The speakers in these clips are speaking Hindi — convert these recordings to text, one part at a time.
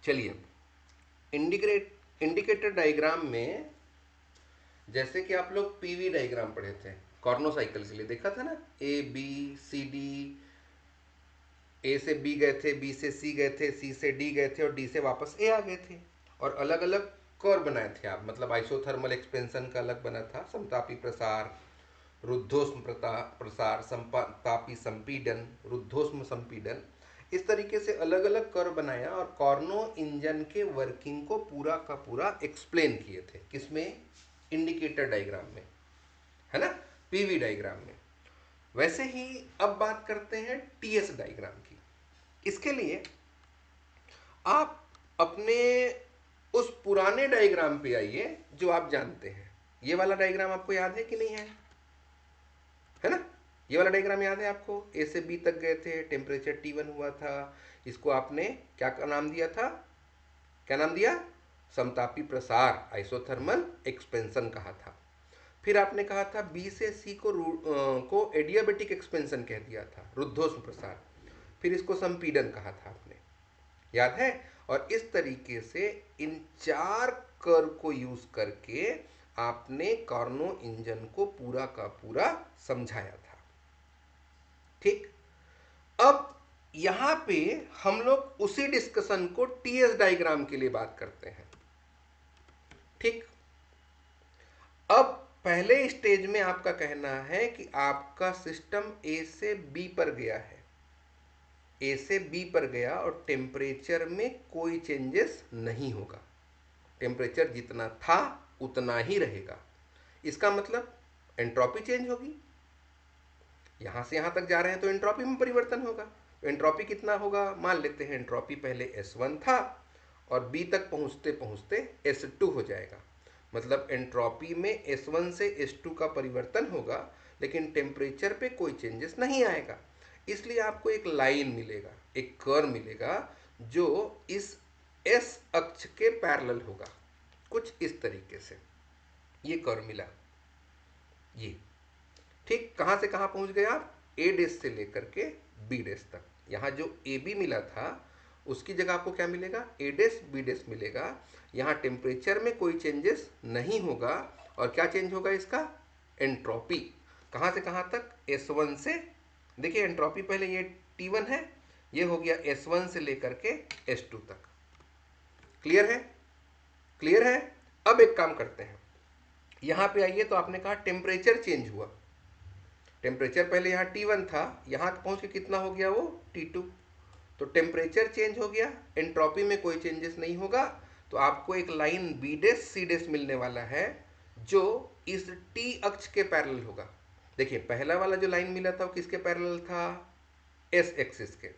चलिए, इंडिकेटर डायग्राम में जैसे कि आप लोग पीवी डायग्राम पढ़े थे कॉर्नो साइकिल के लिए, देखा था ना, ए बी सी डी, ए से बी गए थे, बी से सी गए थे, सी से डी गए थे और डी से वापस ए आ गए थे। और अलग अलग कर्व बनाए थे आप, मतलब आइसोथर्मल एक्सपेंशन का अलग बना था, समतापी प्रसार, रुद्धोष्म प्रसार, समतापी संपीडन, रुद्धोष्म संपीडन, इस तरीके से अलग अलग कर्व बनाया और कॉर्नो इंजन के वर्किंग को पूरा का पूरा एक्सप्लेन किए थे। किसमें? इंडिकेटर डायग्राम में, है ना, पीवी डायग्राम में। वैसे ही अब बात करते हैं टीएस डायग्राम की। इसके लिए आप अपने उस पुराने डायग्राम पे आइए जो आप जानते हैं। ये वाला डायग्राम आपको याद है कि नहीं है ना? ये वाला डायग्राम याद है आपको? ए से बी तक गए थे, टेम्परेचर T1 हुआ था, इसको आपने क्या नाम दिया था? क्या नाम दिया? समतापी प्रसार, आइसोथर्मल एक्सपेंशन कहा था। फिर आपने कहा था बी से सी को एडियाबेटिक एक्सपेंशन कह दिया था, रुद्धोष्म प्रसार। फिर इसको संपीडन कहा था आपने, याद है? और इस तरीके से इन चार कर्व को यूज करके आपने कार्नो इंजन को पूरा का पूरा समझाया था। ठीक, अब यहां पे हम लोग उसी डिस्कशन को टीएस डायग्राम के लिए बात करते हैं। ठीक, अब पहले स्टेज में आपका कहना है कि आपका सिस्टम ए से बी पर गया है, ए से बी पर गया और टेम्परेचर में कोई चेंजेस नहीं होगा, टेम्परेचर जितना था उतना ही रहेगा। इसका मतलब एंट्रोपी चेंज होगी, यहां से यहां तक जा रहे हैं तो एंट्रोपी में परिवर्तन होगा। तो एंट्रोपी कितना होगा? मान लेते हैं एंट्रोपी पहले S1 था और बी तक पहुंचते पहुंचते S2 हो जाएगा। मतलब एंट्रोपी में S1 से S2 का परिवर्तन होगा, लेकिन टेम्परेचर पे कोई चेंजेस नहीं आएगा। इसलिए आपको एक लाइन मिलेगा, एक कर्व मिलेगा जो इस एस अक्ष के पैरेलल होगा, कुछ इस तरीके से ये कर्व मिला। ये ठीक, कहां से कहां पहुंच गए आप? ए डेस से लेकर के बी डेस तक। यहां जो ए बी मिला था उसकी जगह आपको क्या मिलेगा? ए डेस बी डेस मिलेगा। यहां टेम्परेचर में कोई चेंजेस नहीं होगा। और क्या चेंज होगा इसका? एंट्रोपी। कहां से कहां तक? S1 से, देखिए एंट्रोपी पहले ये T1 है, ये हो गया S1 से लेकर के S2 तक। क्लियर है? क्लियर है? अब एक काम करते हैं, यहां पे आइए, तो आपने कहा टेम्परेचर चेंज हुआ। टेम्परेचर पहले यहाँ T1 था, यहाँ पहुँच के कितना हो गया वो? T2। तो टेम्परेचर चेंज हो गया, एंट्रोपी में कोई चेंजेस नहीं होगा। तो आपको एक लाइन बी डेस सी डेस मिलने वाला है जो इस टी अक्ष के पैरेलल होगा। देखिए पहला वाला जो लाइन मिला था वो किसके पैरेलल था? एस एक्सिस के।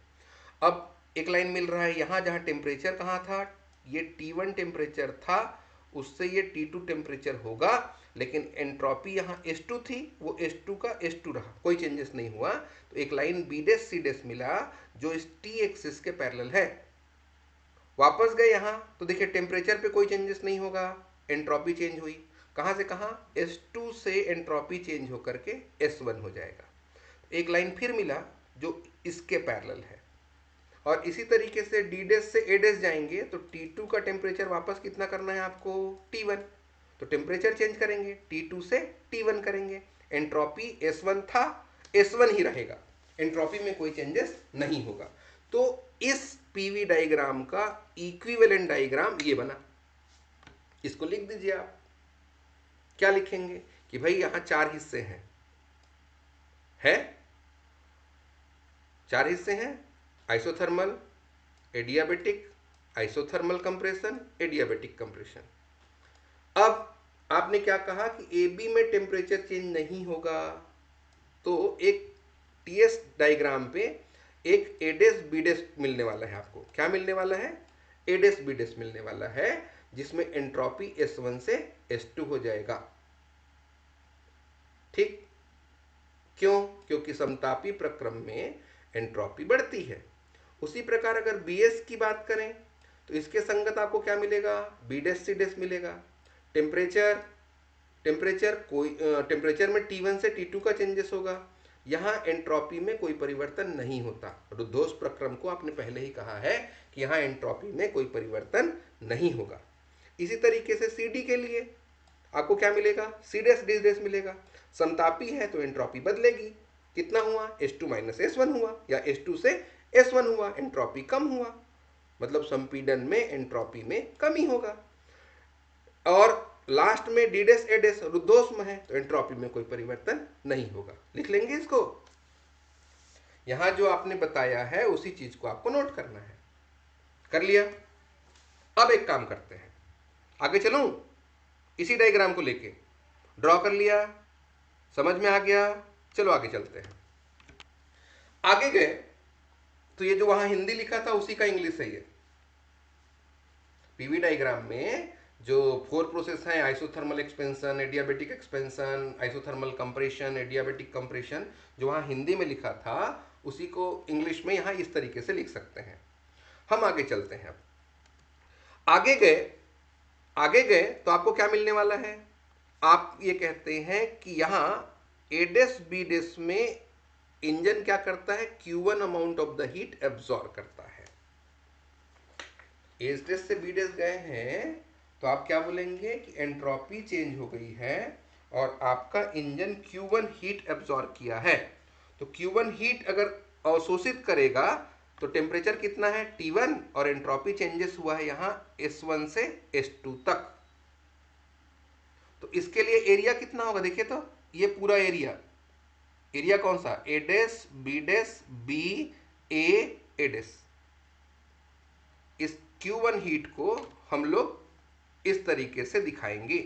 अब एक लाइन मिल रहा है यहाँ, जहाँ टेम्परेचर कहाँ था? ये T1 टेम्परेचर था, उससे ये T2 टेम्परेचर होगा, लेकिन एंट्रोपी यहाँ S2 थी, वो S2 का S2 रहा, कोई चेंजेस नहीं हुआ। तो एक लाइन बी डेस सी डेस मिला जो इस T एक्सिस के पैरेलल है। वापस गए यहाँ तो देखिए टेम्परेचर पे कोई चेंजेस नहीं होगा, एंट्रोपी चेंज हुई। कहाँ से कहाँ? S2 से एंट्रोपी चेंज होकर के S1 हो जाएगा। एक लाइन फिर मिला जो इसके पैरेलल है। और इसी तरीके से डी डेस से ए डेस जाएंगे तो T2 का टेम्परेचर वापस कितना करना है आपको? T1। तो टेम्परेचर चेंज करेंगे, T2 से T1 करेंगे। एंट्रोपी S1 था, S1 ही रहेगा, एंट्रोपी में कोई चेंजेस नहीं होगा। तो इस पीवी डायग्राम का इक्विवेलेंट डायग्राम ये बना। इसको लिख दीजिए आप। क्या लिखेंगे? कि भाई यहां चार हिस्से हैं, है? चार हिस्से हैं, isothermal, adiabatic, isothermal compression, adiabatic compression. अब आपने क्या कहा कि ए बी में टेम्परेचर चेंज नहीं होगा, तो एक टीएस डायग्राम पे एक एडेस बीडेस मिलने वाला है आपको। क्या मिलने वाला है? एडेस बीडेस मिलने वाला है, जिसमें एंट्रोपी S1 से S2 हो जाएगा। ठीक, क्यों? क्योंकि समतापी प्रक्रम में एंट्रोपी बढ़ती है। उसी प्रकार अगर BS की बात करें तो इसके संगत आपको क्या मिलेगा? बी डेस सी डेस मिलेगा। टेम्परेचर टेम्परेचर में T1 से T2 का चेंजेस होगा, यहाँ एंट्रोपी में कोई परिवर्तन नहीं होता। रुद्धोष प्रक्रम को आपने पहले ही कहा है कि यहाँ एंट्रोपी में कोई परिवर्तन नहीं होगा। इसी तरीके से सी डी के लिए आपको क्या मिलेगा, सी डैश डी डैश मिलेगा। समतापी है तो एंट्रोपी बदलेगी, कितना हुआ, S2 माइनस S1 हुआ या S2 से S1 हुआ, एंट्रोपी कम हुआ, मतलब संपीड़न में एंट्रोपी में कमी होगा। और लास्ट में डी डैश ए डैश रुद्धोष में है तो एंट्रोपी में कोई परिवर्तन नहीं होगा। लिख लेंगे इसको। यहां जो आपने बताया है उसी चीज को आपको नोट करना है। कर लिया। अब एक काम करते हैं, आगे चलूं, इसी डायग्राम को लेके ड्रॉ कर लिया, समझ में आ गया, चलो आगे चलते हैं। आगे गए तो ये जो वहां हिंदी लिखा था उसी का इंग्लिश सही है। पीवी डायग्राम में जो 4 प्रोसेस हैं, isothermal expansion, adiabatic expansion, isothermal compression, adiabatic compression, जो वहां हिंदी में लिखा था उसी को इंग्लिश में यहां इस तरीके से लिख सकते हैं। हम आगे चलते हैं। अब आगे गए तो आपको क्या मिलने वाला है, आप ये कहते हैं कि यहां ए डैश बी डैश में इंजन क्या करता है, Q1 amount of the heat absorb करता है। ए डैश से बी डैश गए हैं तो आप क्या बोलेंगे कि एंट्रोपी चेंज हो गई है और आपका इंजन Q1 हीट एब्जॉर्ब किया है। तो Q1 हीट अगर अवशोषित करेगा तो टेम्परेचर कितना है T1 और एंट्रोपी चेंजेस हुआ है यहाँ S1 से S2 तक। तो इसके लिए एरिया कितना होगा, देखिए तो ये पूरा एरिया कौन सा, ए dash B dash B A dash. इस Q1 हीट को हम लोग इस तरीके से दिखाएंगे,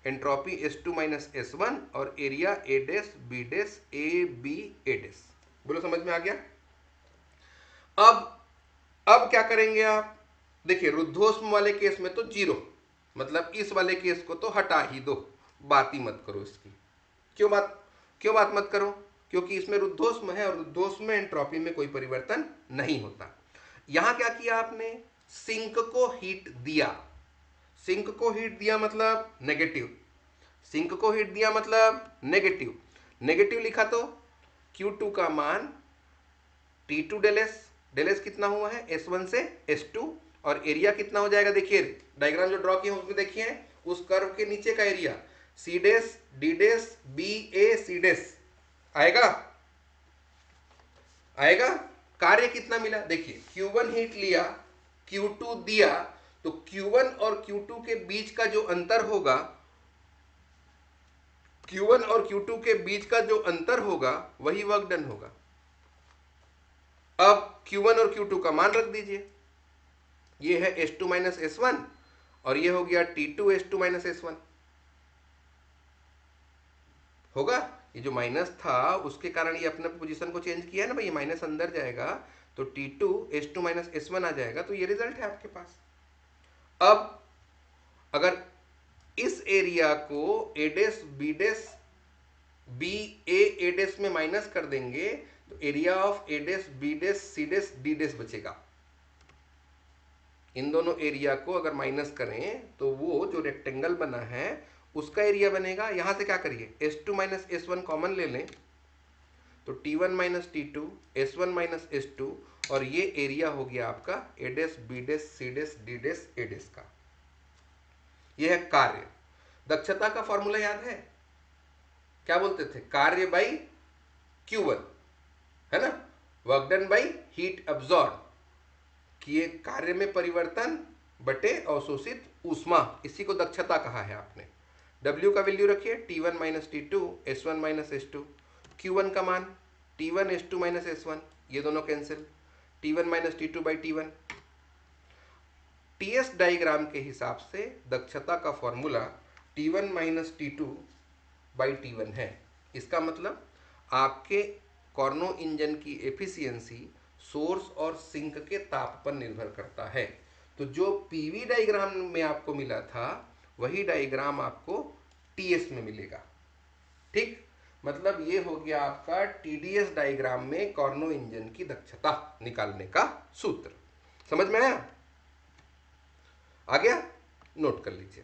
एंट्रोपी S2 माइनस S1 और area A dash B dash A B A dash. बोलो समझ में आ गया। अब क्या करेंगे आप, देखिए रुद्धोष्म वाले केस में तो 0, मतलब इस वाले केस को तो हटा ही दो, बात ही मत करो इसकी। क्यों बात मत करो, क्योंकि इसमें रुद्धोष्म है और रुद्धोष्म में एंट्रोपी में कोई परिवर्तन नहीं होता। यहां क्या किया आपने, सिंक को हीट दिया। सिंक को हीट दिया मतलब नेगेटिव, सिंक को हीट दिया मतलब नेगेटिव लिखा तो Q2 का मान T2 डेल एस कितना हुआ है S1 से S2 और एरिया कितना हो जाएगा, देखिए डायग्राम जो ड्रॉ किया उसमें देखिए उस कर्व के नीचे का area C dash D dash B A C dash आएगा। कार्य कितना मिला, देखिए Q1 हीट लिया, Q2 दिया, तो Q1 और Q2 के बीच का जो अंतर होगा, Q1 और Q2 के बीच का जो अंतर होगा वही वर्क डन होगा। अब Q1 और Q2 का मान रख दीजिए, ये है S2 माइनस S1 और ये हो गया T2 S2 माइनस S1 होगा। ये जो माइनस था उसके कारण ये अपने पोजीशन को चेंज किया है ना भाई, ये माइनस अंदर जाएगा तो T2 S2 माइनस S1 आ जाएगा, तो ये रिजल्ट है आपके पास। अब अगर इस एरिया को A dash B dash B A dash में माइनस कर देंगे तो area of A dash B dash C dash D dash बचेगा। इन दोनों एरिया को अगर माइनस करें तो वो जो रेक्टेंगल बना है उसका एरिया बनेगा। यहां से क्या करिए, S2 माइनस S1 कॉमन ले लें तो T1 minus T2 S1 minus S2 और ये एरिया हो गया आपका A dash B dash C dash D dash A dash का। ये है कार्य। दक्षता का फॉर्मूला याद है, क्या बोलते थे, कार्य बाई Q1 है ना, work done by heat absorb, किए कार्य में परिवर्तन बटे अवशोषित ऊष्मा, इसी को दक्षता कहा है आपने। W का वैल्यू रखिए T1 minus T2 S1 minus S2, Q1 का मान T1 S2 माइनस S1, ये दोनों cancel, T1 minus T2 by T1। TS diagram के हिसाब से दक्षता का formula T1 minus T2 by T1 है। इसका मतलब आपके कॉर्नो इंजन की एफिशिएंसी सोर्स और सिंक के ताप पर निर्भर करता है। तो जो पीवी डायग्राम में आपको मिला था वही डायग्राम आपको टीएस में मिलेगा। ठीक, मतलब ये हो गया आपका टीडीएस डायग्राम में कॉर्नो इंजन की दक्षता निकालने का सूत्र। समझ में आया? आ गया? नोट कर लीजिए।